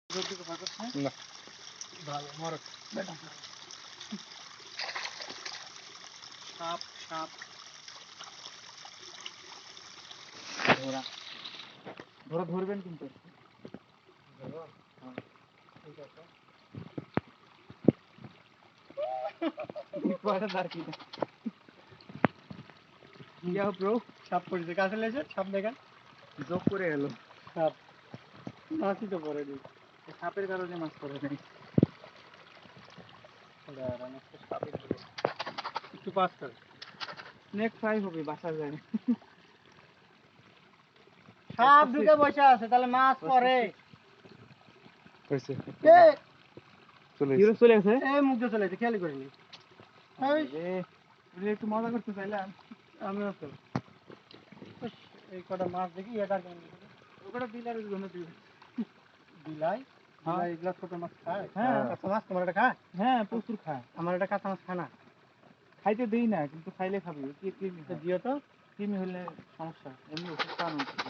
না ভালো মরক বেটা সাপ সাপ ধরা ধরা ধরবেন কিন্তু ঠিক আছে কয়টা দাঁড় কি ইয়া ব্রো সাপ পড়েছে কাছে লেগেছে সাপ দেখেন জোক করে এলো সাপ মাছই তো পড়েনি সাপের কারণে মাছ পড়ে নাই দাঁড়ান একটা সাপের দিকে একটু পাস কর স্নেক ফ্রাই হবে বাসা যায় সাপ ঢুকে বসে আছে তাহলে মাছ পড়ে হয়েছে কে হিরো চলে গেছে এই মুখ দিয়ে চলে গেছে খেয়ালই করিনি এই একটু মজা করতে চাইলাম আমিও তো ইস, এই কটা মাছ দেখি এটা কেমন ওটা বিলারের জন্য দিল বিলাই হ্যাঁ। বিলাই এগুলা ছোট মাছ খায় হ্যাঁ। কাঁচা মাছ তোমার এটা খায় হ্যাঁ প্রচুর খায় আমার এটা কাঁচা মাছ খায় না খাইতে দেই না কিন্তু খাইলে খাবি কি কৃমি তো দিও তো কৃমি হলে সমস্যা এমনি ওষুধ খাওয়ানো উচিত।